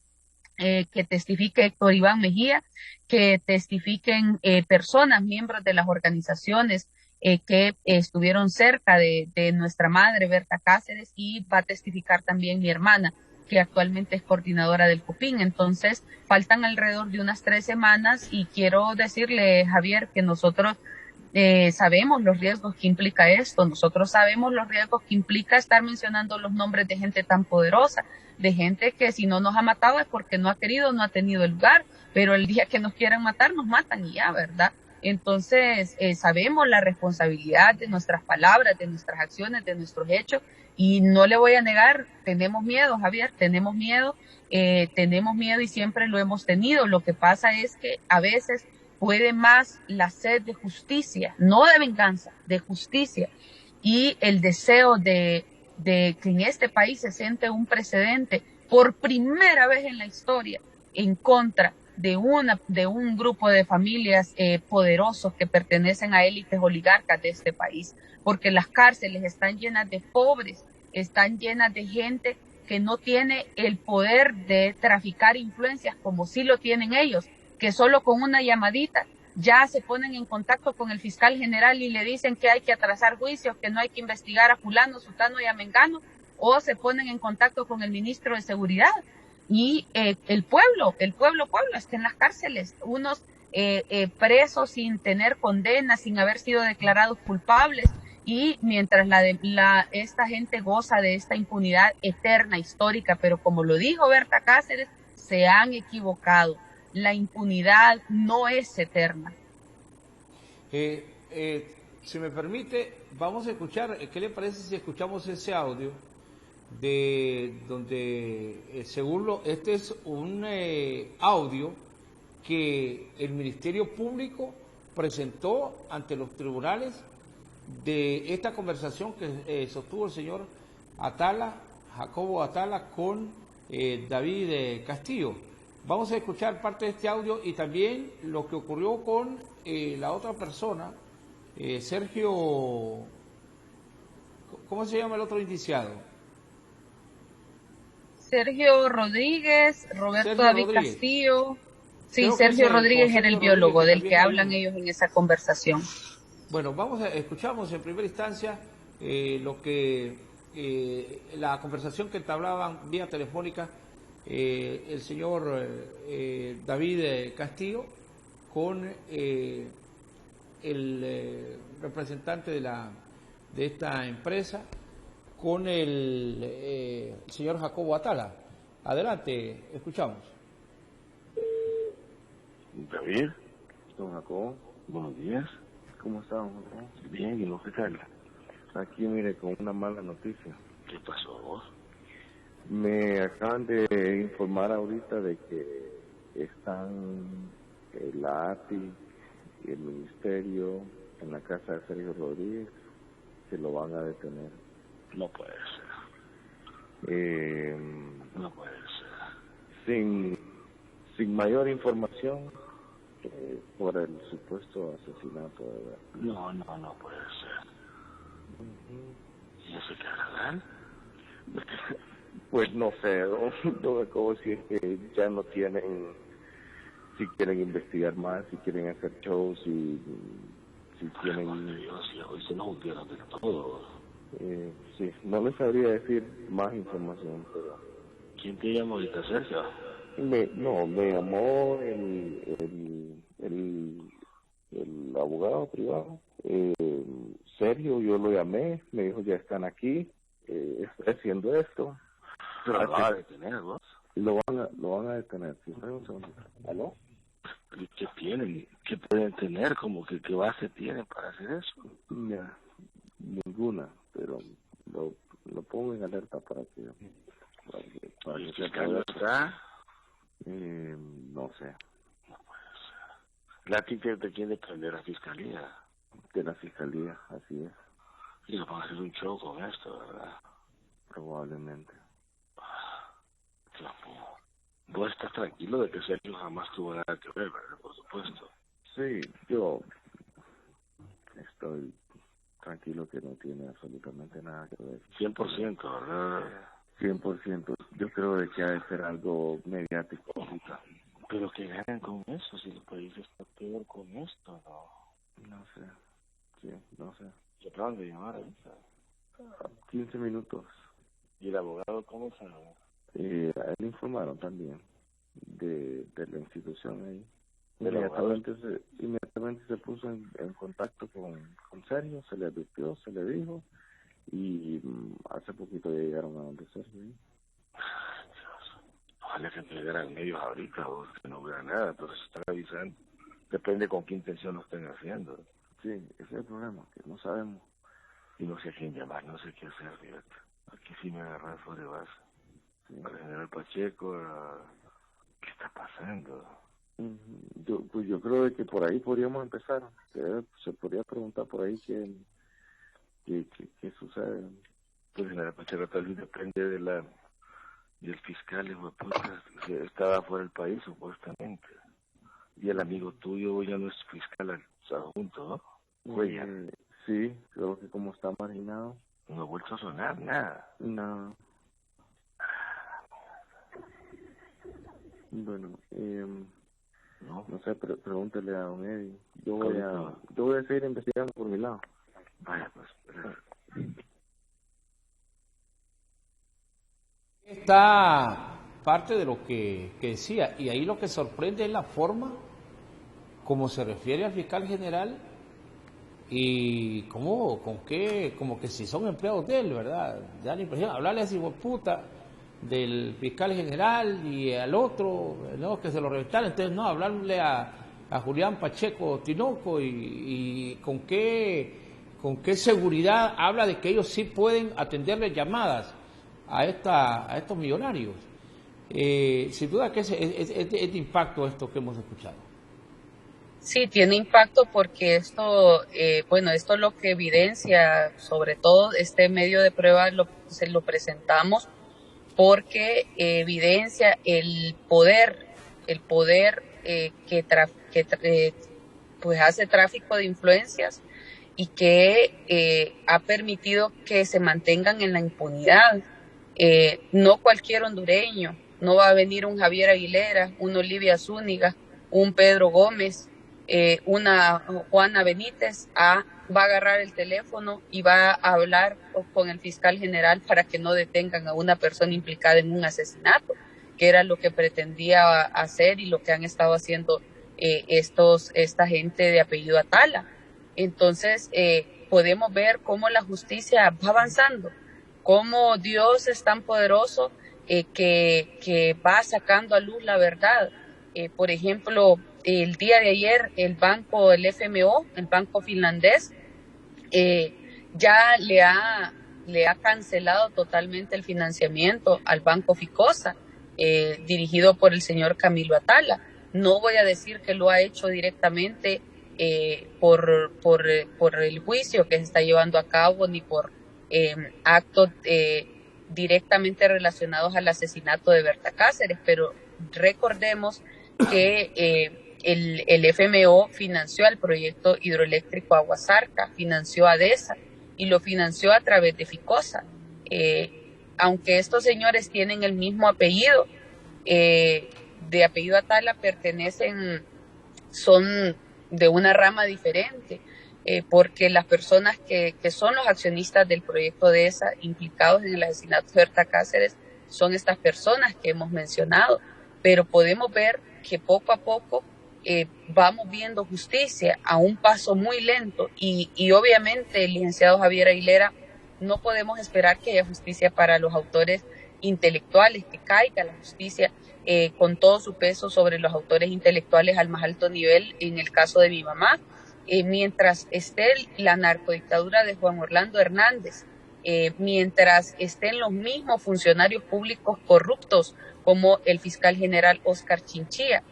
que testifique Héctor Iván Mejía, que testifiquen personas, miembros de las organizaciones que estuvieron cerca de nuestra madre, Berta Cáceres, y va a testificar también mi hermana, que actualmente es coordinadora del COPIN. Entonces, faltan alrededor de unas 3 semanas, y quiero decirle, Javier, que nosotros sabemos los riesgos que implica esto, nosotros sabemos los riesgos que implica estar mencionando los nombres de gente tan poderosa, de gente que si no nos ha matado es porque no ha querido, no ha tenido el lugar, pero el día que nos quieran matar, nos matan y ya, ¿verdad? Entonces, sabemos la responsabilidad de nuestras palabras, de nuestras acciones, de nuestros hechos, y no le voy a negar, tenemos miedo, Javier, tenemos miedo y siempre lo hemos tenido. Lo que pasa es que a veces puede más la sed de justicia, no de venganza, de justicia, y el deseo de que en este país se siente un precedente por primera vez en la historia en contra de un grupo de familias poderosos que pertenecen a élites oligarcas de este país, porque las cárceles están llenas de pobres, están llenas de gente que no tiene el poder de traficar influencias como sí lo tienen ellos, que solo con una llamadita ya se ponen en contacto con el fiscal general y le dicen que hay que atrasar juicios, que no hay que investigar a fulano, sutano y a mengano, o se ponen en contacto con el ministro de Seguridad. Y el pueblo está en las cárceles, unos presos sin tener condena, sin haber sido declarados culpables, y mientras esta gente goza de esta impunidad eterna, histórica, pero como lo dijo Berta Cáceres, se han equivocado. La impunidad no es eterna. Si me permite, vamos a escuchar, ¿qué le parece si escuchamos ese audio de donde, este es un audio que el Ministerio Público presentó ante los tribunales de esta conversación que sostuvo el señor Atala, Jacobo Atala, con David Castillo. Vamos a escuchar parte de este audio y también lo que ocurrió con la otra persona, Sergio, ¿cómo se llama el otro indiciado? Sergio Rodríguez, Roberto Sergio David Rodríguez. Castillo. Sí, Creo que Sergio Rodríguez era el Sergio biólogo Rodríguez, del que hablan ellos en esa conversación. Bueno, escuchamos en primera instancia la conversación que entablaban vía telefónica el señor David Castillo con el representante de esta empresa, con el señor Jacobo Atala. Adelante, escuchamos. David, don Jacobo, buenos días. ¿Cómo está, don Jacobo? Bien, ¿y lo que tal? Aquí, mire, con una mala noticia. ¿Qué pasó vos? Me acaban de informar ahorita de que están la API y el ministerio en la casa de Sergio Rodríguez, que lo van a detener. No puede ser. No puede ser. Sin mayor información por el supuesto asesinato de verdad. No puede ser. ¿Y eso qué harán? Pues no sé, no como si es que ya no tienen, si quieren investigar más, si quieren hacer shows, si quieren... Dios, hoy se nos hundieron de todo. Sí, no les sabría decir más información, pero... ¿Quién te llamó ahorita, Sergio? Me llamó el abogado privado, Sergio, yo lo llamé, me dijo ya están aquí, estoy haciendo esto. Pero lo van a detener, vos. Lo van a detener, sí, un segundo. ¿Aló? ¿Qué tienen? ¿Qué pueden tener? ¿Como que qué base tienen para hacer eso? Ya, ninguna, pero lo pongo en alerta para que se pueda estar. No sé. No puede ser. ¿La ticket de quién depende? ¿De la fiscalía? De la fiscalía, así es. Y lo van a hacer un show con esto, ¿verdad? Probablemente. Dios mío. Vos estás tranquilo de que Sergio jamás tuvo nada que ver, ¿verdad? Por supuesto. Sí, yo estoy tranquilo que no tiene absolutamente nada que ver. 100%, ¿verdad? 100%. Yo creo de que ha de ser algo mediático ahorita. Pero que ganan con eso, si el país está peor con esto, ¿no? No sé. Sí, no sé. ¿Se acaban de llamar ahorita? 15 minutos. ¿Y el abogado cómo sabe? A él informaron también de la institución ahí. Inmediatamente se puso en contacto con Sergio, se le advirtió, se le dijo, y hace poquito ya llegaron a donde Sergio. Dios. Ojalá que no llegaran medios ahorita o que no hubiera nada, pero se están avisando. Depende con qué intención lo estén haciendo. Sí, ese es el problema, que no sabemos. Y no sé a quién llamar, no sé qué hacer, fíjate. Aquí sí me agarran sobre base. Sí. Al general Pacheco, ¿qué está pasando? Yo creo de que por ahí podríamos empezar. Se podría preguntar por ahí qué sucede. Pues el general Pacheco tal vez depende del fiscal, hijo de puta, que estaba fuera del país supuestamente. Y el amigo tuyo ya no es fiscal adjunto, ¿no? Cuellar. Sí, creo que como está marginado. No ha vuelto a sonar nada. No. Bueno, no sé, pregúntele a don Eddie. Yo voy a seguir investigando por mi lado. Vaya, pues. Está parte de lo que decía, y ahí lo que sorprende es la forma como se refiere al fiscal general y como que si son empleados de él, ¿verdad? Da la impresión, hablarle así, puta, del fiscal general y al otro, ¿no? Que se lo reventaron, entonces no, hablarle a Julián Pacheco Tinoco y con qué seguridad habla de que ellos sí pueden atenderle llamadas a estos millonarios. Sin duda que es de impacto esto que hemos escuchado. Sí, tiene impacto porque esto lo que evidencia, sobre todo este medio de prueba se lo presentamos porque evidencia el poder pues hace tráfico de influencias y que ha permitido que se mantengan en la impunidad. No cualquier hondureño, no va a venir un Javier Aguilera, un Olivia Zúñiga, un Pedro Gómez, una Juana Benítez va a agarrar el teléfono y va a hablar con el fiscal general para que no detengan a una persona implicada en un asesinato, que era lo que pretendía hacer y lo que han estado haciendo esta gente de apellido Atala. Entonces, podemos ver cómo la justicia va avanzando, cómo Dios es tan poderoso que va sacando a luz la verdad. Por ejemplo, el día de ayer el FMO, el banco finlandés, ya le ha cancelado totalmente el financiamiento al banco Ficosa, dirigido por el señor Camilo Atala. No voy a decir que lo ha hecho directamente por el juicio que se está llevando a cabo, ni por actos directamente relacionados al asesinato de Berta Cáceres, pero recordemos que el FMO financió el proyecto hidroeléctrico Aguasarca, financió a ADESA y lo financió a través de Ficosa. Aunque estos señores tienen el mismo apellido, de apellido Atala, son de una rama diferente, porque las personas que son los accionistas del proyecto ADESA implicados en el asesinato de Berta Cáceres son estas personas que hemos mencionado, pero podemos ver que poco a poco vamos viendo justicia a un paso muy lento y obviamente, el licenciado Javier Aguilera, no podemos esperar que haya justicia para los autores intelectuales, que caiga la justicia con todo su peso sobre los autores intelectuales al más alto nivel, en el caso de mi mamá, mientras esté la narcodictadura de Juan Orlando Hernández, mientras estén los mismos funcionarios públicos corruptos como el fiscal general Oscar Chinchilla,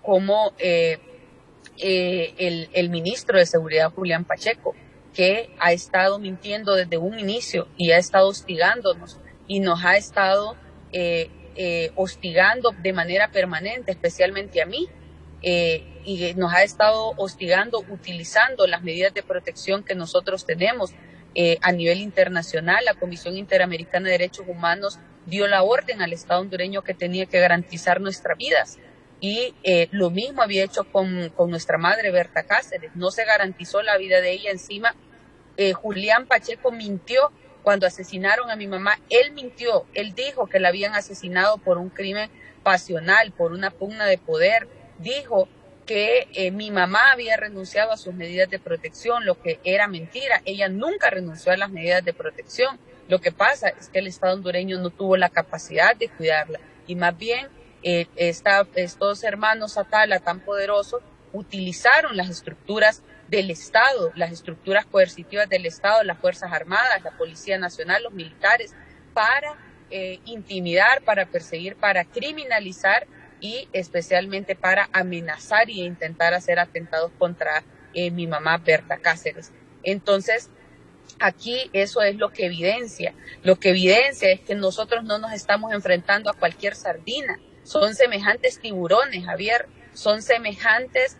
como el ministro de Seguridad Julián Pacheco, que ha estado mintiendo desde un inicio y ha estado hostigándonos y nos ha estado hostigando de manera permanente, especialmente a mí, y nos ha estado hostigando utilizando las medidas de protección que nosotros tenemos a nivel internacional. La Comisión Interamericana de Derechos Humanos dio la orden al Estado hondureño que tenía que garantizar nuestras vidas. Y lo mismo había hecho con nuestra madre Berta Cáceres. No se garantizó la vida de ella. Encima, Julián Pacheco mintió cuando asesinaron a mi mamá. Él mintió, él dijo que la habían asesinado por un crimen pasional, por una pugna de poder. Dijo que mi mamá había renunciado a sus medidas de protección, lo que era mentira. Ella nunca renunció a las medidas de protección. Lo que pasa es que el Estado hondureño no tuvo la capacidad de cuidarla y más bien estos hermanos Atala tan poderosos utilizaron las estructuras del Estado, las estructuras coercitivas del Estado, las Fuerzas Armadas, la Policía Nacional, los militares, para intimidar, para perseguir, para criminalizar y especialmente para amenazar y intentar hacer atentados contra mi mamá Berta Cáceres. Entonces, aquí eso es lo que evidencia. Lo que evidencia es que nosotros no nos estamos enfrentando a cualquier sardina. Son semejantes tiburones, Javier, son semejantes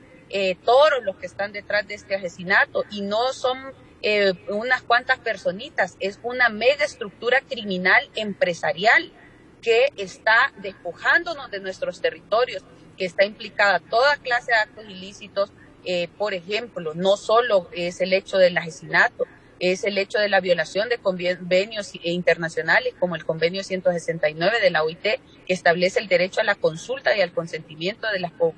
toros los que están detrás de este asesinato y no son unas cuantas personitas, es una mega estructura criminal empresarial que está despojándonos de nuestros territorios, que está implicada toda clase de actos ilícitos. Por ejemplo, no solo es el hecho del asesinato, es el hecho de la violación de convenios internacionales como el convenio 169 de la OIT, que establece el derecho a la consulta y al consentimiento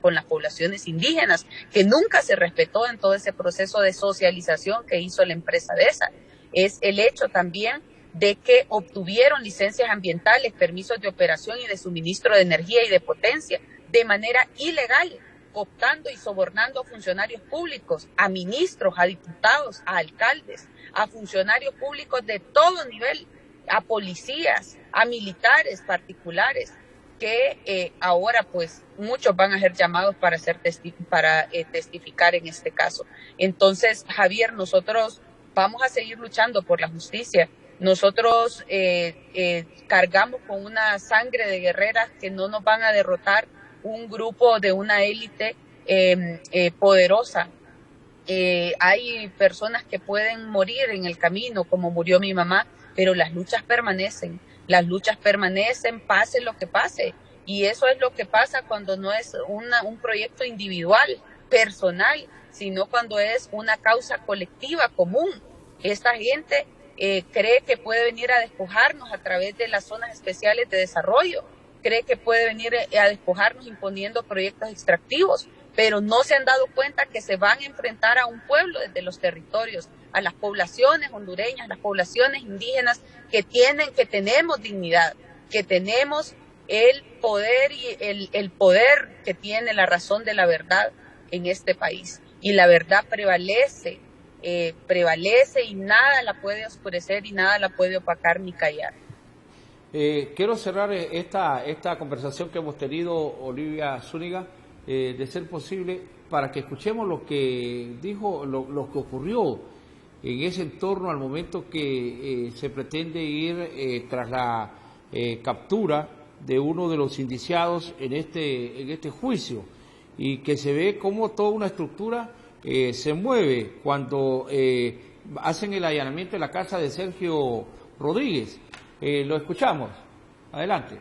con las poblaciones indígenas, que nunca se respetó en todo ese proceso de socialización que hizo la empresa ADESA. Es el hecho también de que obtuvieron licencias ambientales, permisos de operación y de suministro de energía y de potencia de manera ilegal, cooptando y sobornando a funcionarios públicos, a ministros, a diputados, a alcaldes, a funcionarios públicos de todo nivel, a policías, a militares particulares, que ahora pues muchos van a ser llamados para testificar en este caso. Entonces, Javier, nosotros vamos a seguir luchando por la justicia. Nosotros cargamos con una sangre de guerreras que no nos van a derrotar un grupo de una élite poderosa. Hay personas que pueden morir en el camino, como murió mi mamá, pero las luchas permanecen, pase lo que pase. Y eso es lo que pasa cuando no es un proyecto individual, personal, sino cuando es una causa colectiva, común. Esta gente cree que puede venir a despojarnos a través de las zonas especiales de desarrollo, cree que puede venir a despojarnos imponiendo proyectos extractivos, pero no se han dado cuenta que se van a enfrentar a un pueblo desde los territorios, a las poblaciones hondureñas, las poblaciones indígenas que tenemos dignidad, que tenemos el poder y el poder que tiene la razón de la verdad en este país. Y la verdad prevalece y nada la puede oscurecer y nada la puede opacar ni callar. Quiero cerrar esta conversación que hemos tenido, Olivia Zúñiga, de ser posible, para que escuchemos lo que dijo, lo que ocurrió en ese entorno al momento que se pretende ir tras la captura de uno de los indiciados en este juicio, y que se ve cómo toda una estructura se mueve cuando hacen el allanamiento de la casa de Sergio Rodríguez. Lo escuchamos. Adelante.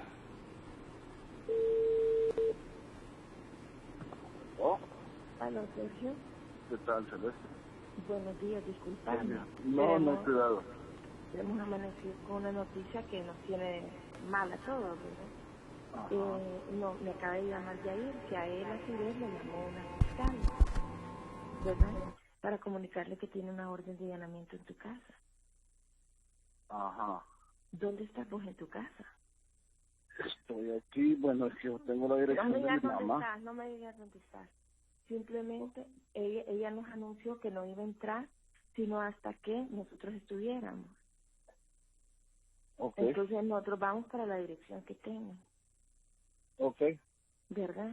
Hola, Sergio. ¿Qué tal, Celeste? Buenos días, disculpadme. No, cuidado. Hemos amanecido con una noticia que nos tiene mal a todos, ¿verdad? No, me acaba de llamar Yair, que a él a su vez le llamó una fiscal, ¿verdad? Para comunicarle que tiene una orden de allanamiento en tu casa. Ajá. ¿Dónde estás vos en tu casa? Estoy aquí, bueno, es que yo tengo la dirección de mi mamá. No me digas dónde estás. Simplemente ella nos anunció que no iba a entrar sino hasta que nosotros estuviéramos. Okay. Entonces nosotros vamos para la dirección que tengo. Okay. ¿Verdad?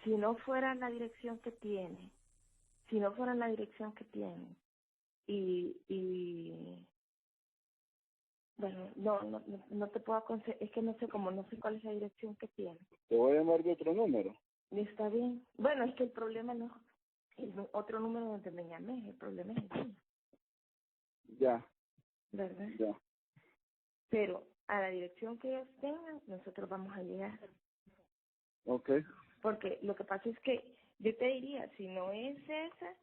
Si no fuera la dirección que tiene, y bueno, no te puedo aconsejar, es que no sé cuál es la dirección que tiene. Te voy a llamar de otro número. Está bien. Bueno, es que el problema no es el otro número donde me llamé, el problema es el mío. Ya. ¿Verdad? Ya. Pero a la dirección que ellos tengan, nosotros vamos a llegar. Okay. Porque lo que pasa es que yo te diría, si no es esa,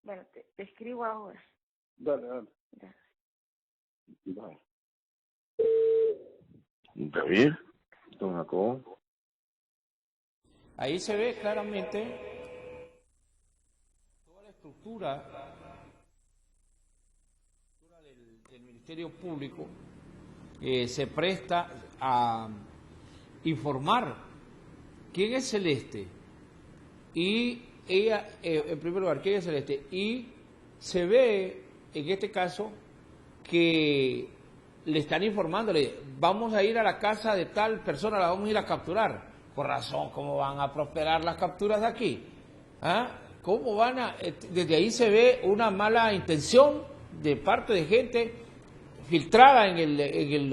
bueno, te escribo ahora. Dale. Ya. Vale. David, don Jacobo. Ahí se ve claramente toda la estructura del Ministerio Público se presta a informar quién es Celeste y ella, en primer lugar, quién es Celeste, y se ve en este caso que le están informándole, vamos a ir a la casa de tal persona, la vamos a ir a capturar. Por razón, ¿cómo van a prosperar las capturas de aquí? ¿Ah? ¿Cómo van a...? Desde ahí se ve una mala intención de parte de gente filtrada en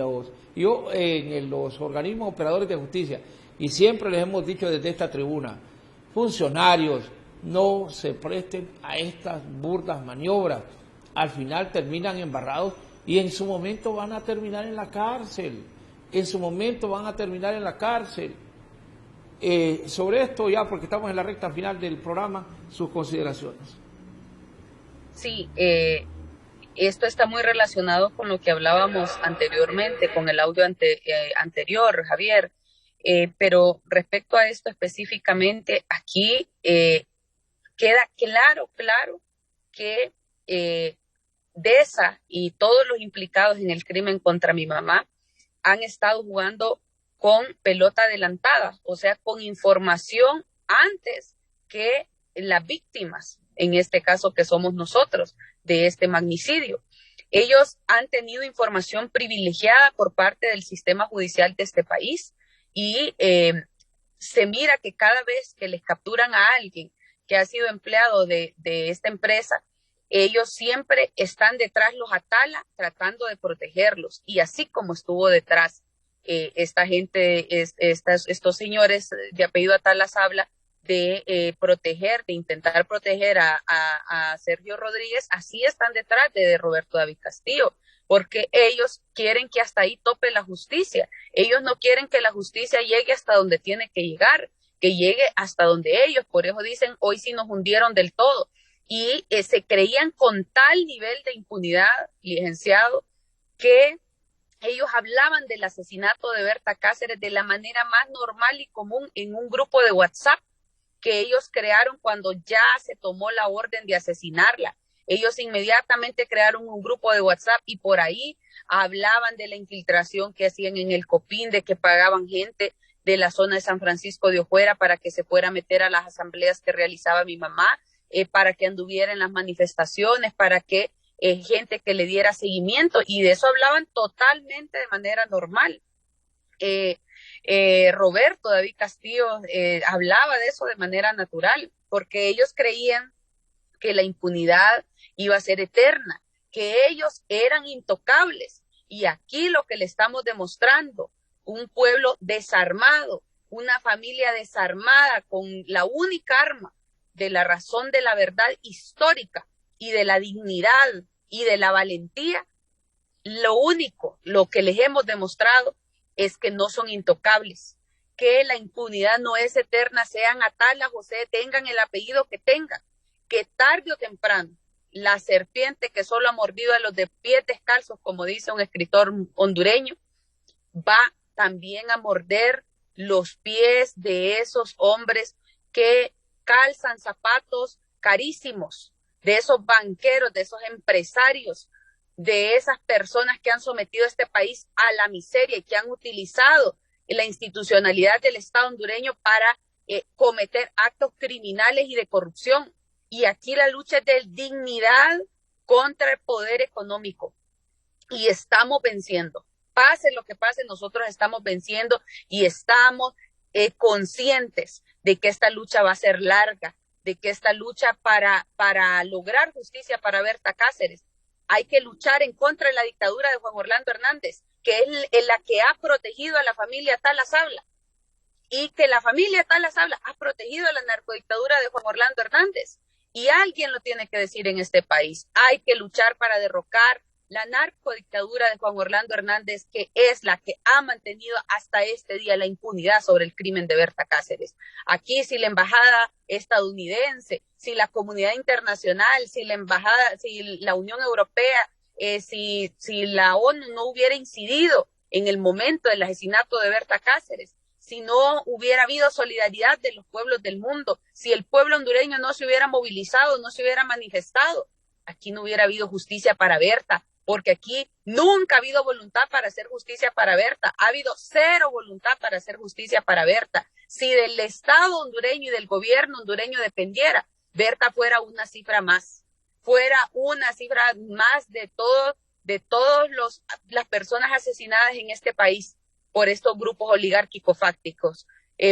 los organismos operadores de justicia. Y siempre les hemos dicho desde esta tribuna, funcionarios, no se presten a estas burdas maniobras. Al final terminan embarrados y en su momento van a terminar en la cárcel. Sobre esto ya, porque estamos en la recta final del programa, sus consideraciones. Sí, esto está muy relacionado con lo que hablábamos anteriormente, con el audio anterior, Javier. Pero respecto a esto específicamente, aquí queda claro que DESA y todos los implicados en el crimen contra mi mamá han estado jugando con pelota adelantada, o sea, con información antes que las víctimas, en este caso que somos nosotros, de este magnicidio. Ellos han tenido información privilegiada por parte del sistema judicial de este país y se mira que cada vez que les capturan a alguien que ha sido empleado de esta empresa, ellos siempre están detrás los Atala tratando de protegerlos. Y así como estuvo detrás esta gente, estos señores de apellido Atala Sabla, de proteger, de intentar proteger a Sergio Rodríguez, así están detrás de Roberto David Castillo, porque ellos quieren que hasta ahí tope la justicia. Ellos no quieren que la justicia llegue hasta donde tiene que llegar, que llegue hasta donde ellos. Por eso dicen, hoy sí nos hundieron del todo. Y se creían con tal nivel de impunidad, licenciado, que ellos hablaban del asesinato de Berta Cáceres de la manera más normal y común en un grupo de WhatsApp que ellos crearon cuando ya se tomó la orden de asesinarla. Ellos inmediatamente crearon un grupo de WhatsApp y por ahí hablaban de la infiltración que hacían en el Copín, de que pagaban gente de la zona de San Francisco de Ojuera para que se fuera a meter a las asambleas que realizaba mi mamá, para que anduviera en las manifestaciones, para que gente que le diera seguimiento, y de eso hablaban totalmente de manera normal. Roberto David Castillo hablaba de eso de manera natural, porque ellos creían que la impunidad iba a ser eterna, que ellos eran intocables. Y aquí lo que le estamos demostrando, un pueblo desarmado, una familia desarmada con la única arma de la razón de la verdad histórica y de la dignidad y de la valentía, lo que les hemos demostrado es que no son intocables, que la impunidad no es eterna, sean Atala, José, tengan el apellido que tengan, que tarde o temprano la serpiente que solo ha mordido a los de pies descalzos, como dice un escritor hondureño, va también a morder los pies de esos hombres que calzan zapatos carísimos, de esos banqueros, de esos empresarios, de esas personas que han sometido a este país a la miseria y que han utilizado la institucionalidad del Estado hondureño para cometer actos criminales y de corrupción. Y aquí la lucha es de dignidad contra el poder económico. Y estamos venciendo. Pase lo que pase, nosotros estamos venciendo y estamos conscientes de que esta lucha va a ser larga, de que esta lucha para lograr justicia para Berta Cáceres, hay que luchar en contra de la dictadura de Juan Orlando Hernández, que es la que ha protegido a la familia Atala Sabla, y que la familia Atala Sabla ha protegido a la narcodictadura de Juan Orlando Hernández. Y alguien lo tiene que decir en este país. Hay que luchar para derrocar la narcodictadura de Juan Orlando Hernández, que es la que ha mantenido hasta este día la impunidad sobre el crimen de Berta Cáceres. Aquí, si la embajada estadounidense, si la comunidad internacional, si la embajada, si la Unión Europea, si la ONU no hubiera incidido en el momento del asesinato de Berta Cáceres, si no hubiera habido solidaridad de los pueblos del mundo, si el pueblo hondureño no se hubiera movilizado, no se hubiera manifestado, aquí no hubiera habido justicia para Berta, porque aquí nunca ha habido voluntad para hacer justicia para Berta, ha habido cero voluntad para hacer justicia para Berta. Si del Estado hondureño y del gobierno hondureño dependiera, Berta fuera una cifra más de todas las personas asesinadas en este país por estos grupos oligárquicos fácticos.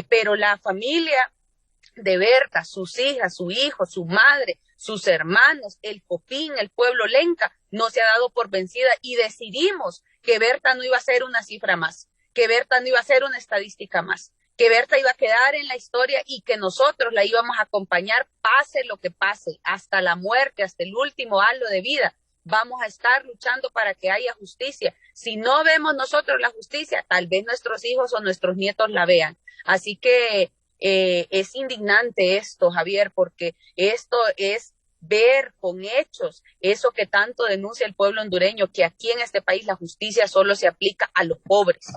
Pero la familia de Berta, sus hijas, su hijo, su madre, sus hermanos, el Copín, el pueblo lenca, no se ha dado por vencida y decidimos que Berta no iba a ser una cifra más, que Berta no iba a ser una estadística más, que Berta iba a quedar en la historia y que nosotros la íbamos a acompañar pase lo que pase, hasta la muerte, hasta el último halo de vida. Vamos a estar luchando para que haya justicia. Si no vemos nosotros la justicia, tal vez nuestros hijos o nuestros nietos la vean. Así que es indignante esto, Javier, porque esto es ver con hechos eso que tanto denuncia el pueblo hondureño, que aquí en este país la justicia solo se aplica a los pobres.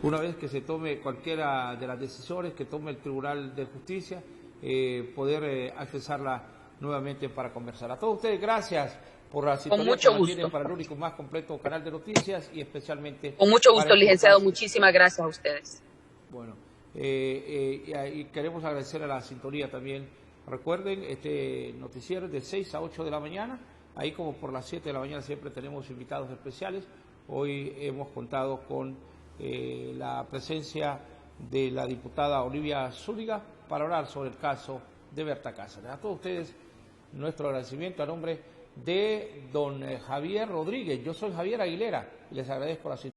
Una vez que se tome cualquiera de las decisiones que tome el Tribunal de Justicia, poder accesarla nuevamente para conversar. A todos ustedes, gracias por la sintonía que nos tienen para el único más completo canal de noticias y especialmente... Con mucho gusto, licenciado. Muchísimas gracias a ustedes. Bueno, y queremos agradecer a la sintonía también. Recuerden, este noticiero es de 6 a 8 de la mañana Ahí como por las 7 de la mañana siempre tenemos invitados especiales. Hoy hemos contado con la presencia de la diputada Olivia Zúñiga para hablar sobre el caso de Berta Cáceres. A todos ustedes nuestro agradecimiento a nombre de don Javier Rodríguez. Yo soy Javier Aguilera y les agradezco la